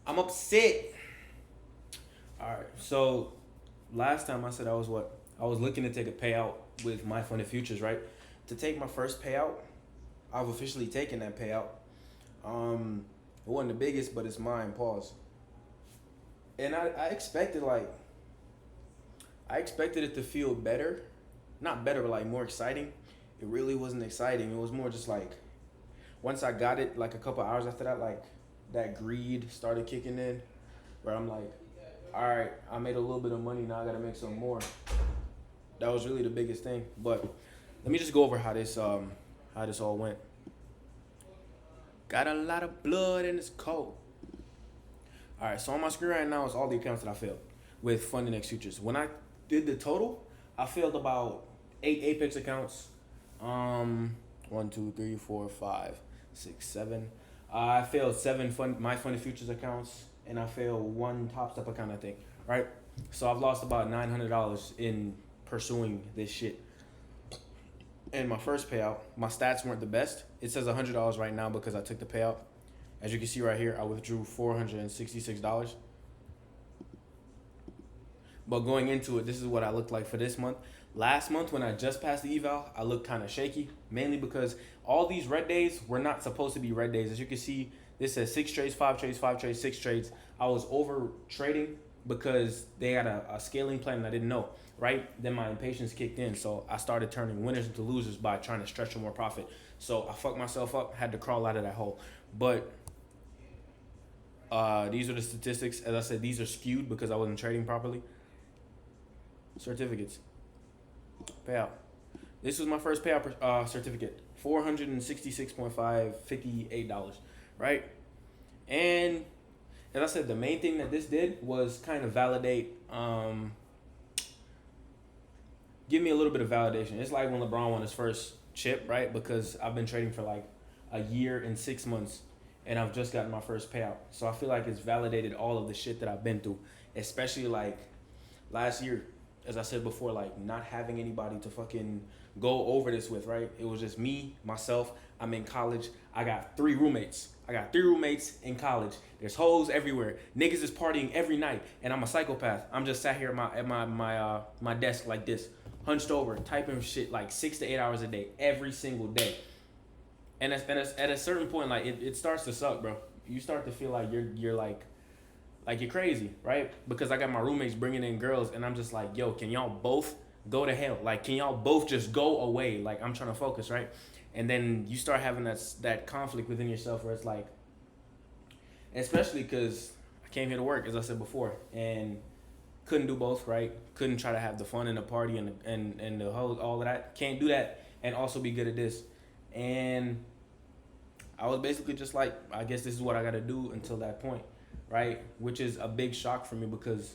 I'm upset. All right. So last time I said I was what? I was looking to take a payout with my funded futures, right? To take my first payout, I've officially taken that payout. It wasn't the biggest, but it's mine. Pause. And I expected I expected it to feel better, not better, but like more exciting. It really wasn't exciting. It was more just like once I got it, like a couple hours after that, like that greed started kicking in, where I'm like, all right, I made a little bit of money. Now I gotta make some more. That was really the biggest thing. But let me just go over how this all went. Got a lot of blood and it's cold. All right, so on my screen right now is all the accounts that I failed with funding X futures. When I did the total, I failed about 8 Apex accounts. One, two, three, four, five, six, seven. I failed my funded futures accounts, and I failed one Top Step account, I think. Right, so I've lost about $900 in pursuing this shit. And my first payout, my stats weren't the best. It says $100 right now because I took the payout. As you can see right here, I withdrew $466. But going into it, this is what I looked like for this month. Last month, when I just passed the eval, I looked kind of shaky, mainly because all these red days were not supposed to be red days. As you can see, this says 6 trades, 5 trades, 5 trades, 6 trades. I was over trading because they had a scaling plan and I didn't know, right? Then my impatience kicked in, so I started turning winners into losers by trying to stretch for more profit. So I fucked myself up, had to crawl out of that hole. But these are the statistics. As I said, these are skewed because I wasn't trading properly. Certificates. Payout. This was my first payout certificate. $466.558, right? And as I said, the main thing that this did was kind of validate, give me a little bit of validation. It's like when LeBron won his first chip, right? Because I've been trading for like a year and 6 months, and I've just gotten my first payout. So I feel like it's validated all of the shit that I've been through, especially like last year, as I said before, like not having anybody to fucking go over this with, right? It was just me, myself. I'm in college. I got 3 roommates. I got 3 roommates in college. There's hoes everywhere. Niggas is partying every night, and I'm a psychopath. I'm just sat here at my desk like this, hunched over, typing shit like 6 to 8 hours a day, every single day. And at a certain point, like it starts to suck, bro. You start to feel like you're like you're crazy, right? Because I got my roommates bringing in girls, and I'm just like, yo, can y'all both go to hell? Like, can y'all both just go away? Like, I'm trying to focus, right? And then you start having that conflict within yourself where it's like, especially because I came here to work, as I said before, and couldn't do both, right? Couldn't try to have the fun and the party and the whole all of that. Can't do that and also be good at this. And I was basically just like, I guess this is what I got to do until that point, right? Which is a big shock for me because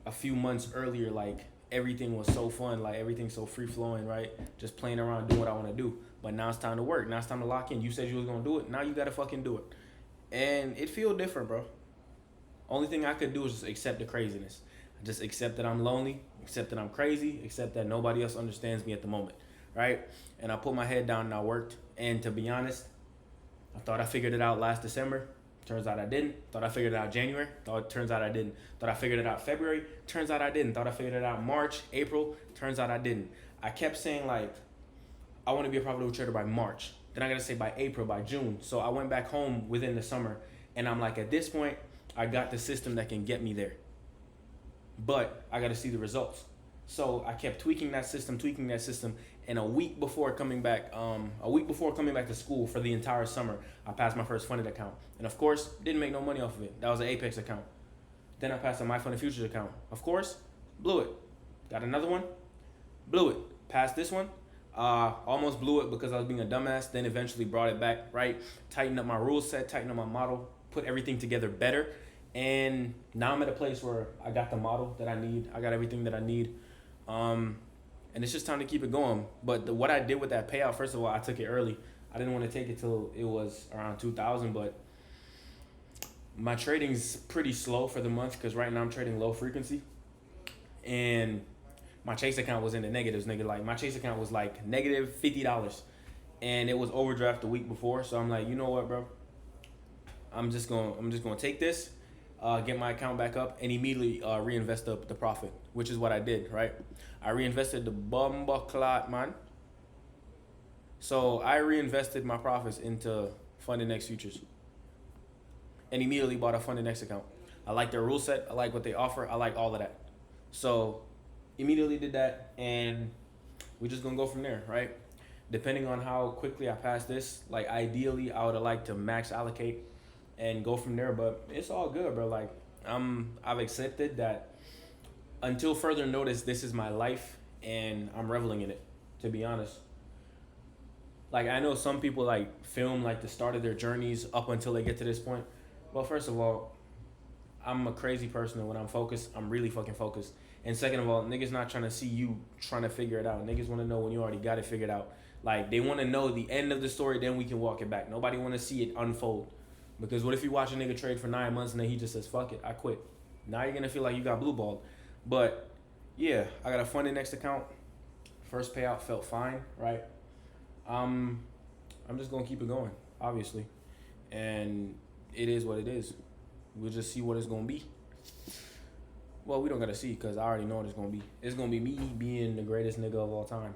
a few months earlier, like everything was so fun, like everything's so free flowing, right? Just playing around, doing what I want to do. But now it's time to work. Now it's time to lock in. You said you was gonna do it. Now you gotta fucking do it, and it feel different, bro. Only thing I could do is just accept the craziness. Just accept that I'm lonely, accept that I'm crazy, accept that nobody else understands me at the moment, right? And I put my head down and I worked. And to be honest, I thought I figured it out last December. Turns out I didn't. Thought I figured it out January. Turns out I didn't. Thought I figured it out February. Turns out I didn't. Thought I figured it out March, April. Turns out I didn't. I kept saying like, I want to be a profitable trader by March. Then I got to say by April, by June. So I went back home within the summer, and I'm like, at this point, I got the system that can get me there. But I got to see the results. So I kept tweaking that system, and a week before coming back to school for the entire summer, I passed my first funded account. And of course, didn't make no money off of it. That was an Apex account. Then I passed on my funded futures account. Of course, blew it. Got another one, blew it. Passed this one, almost blew it because I was being a dumbass. Then eventually brought it back, right? Tightened up my rule set, tightened up my model, put everything together better. And now I'm at a place where I got the model that I need. I got everything that I need. And it's just time to keep it going. But what I did with that payout, first of all, I took it early. I didn't want to take it till it was around 2,000, but my trading's pretty slow for the month because right now I'm trading low frequency. And my Chase account was in the negatives, nigga. Like, my Chase account was like negative $50. And it was overdraft the week before. So I'm like, you know what, bro? I'm just gonna take this, get my account back up, and immediately reinvest the profit, which is what I did. Right, I reinvested the bumba clot, man. So I reinvested my profits into Funding X futures, and immediately bought a Funding X account. I like their rule set. I like what they offer. I like all of that. So immediately did that, and we just gonna go from there, right? Depending on how quickly I pass this, like ideally I would have liked to max allocate and go from there, but it's all good, bro. Like I've accepted that until further notice, this is my life, and I'm reveling in it. To be honest, like I know some people like film like the start of their journeys up until they get to this point. Well, first of all, I'm a crazy person, and when I'm focused, I'm really fucking focused. And second of all, niggas not trying to see you trying to figure it out. Niggas want to know when you already got it figured out. Like they want to know the end of the story, then we can walk it back. Nobody want to see it unfold. Because what if you watch a nigga trade for 9 months and then he just says, "Fuck it, I quit." Now you're gonna feel like you got blue balled. But yeah, I got a Funded Next account. First payout felt fine, right? I'm just gonna keep it going, obviously, and it is what it is. We'll just see what it's gonna be. Well, we don't gotta see because I already know what it's gonna be. It's gonna be me being the greatest nigga of all time.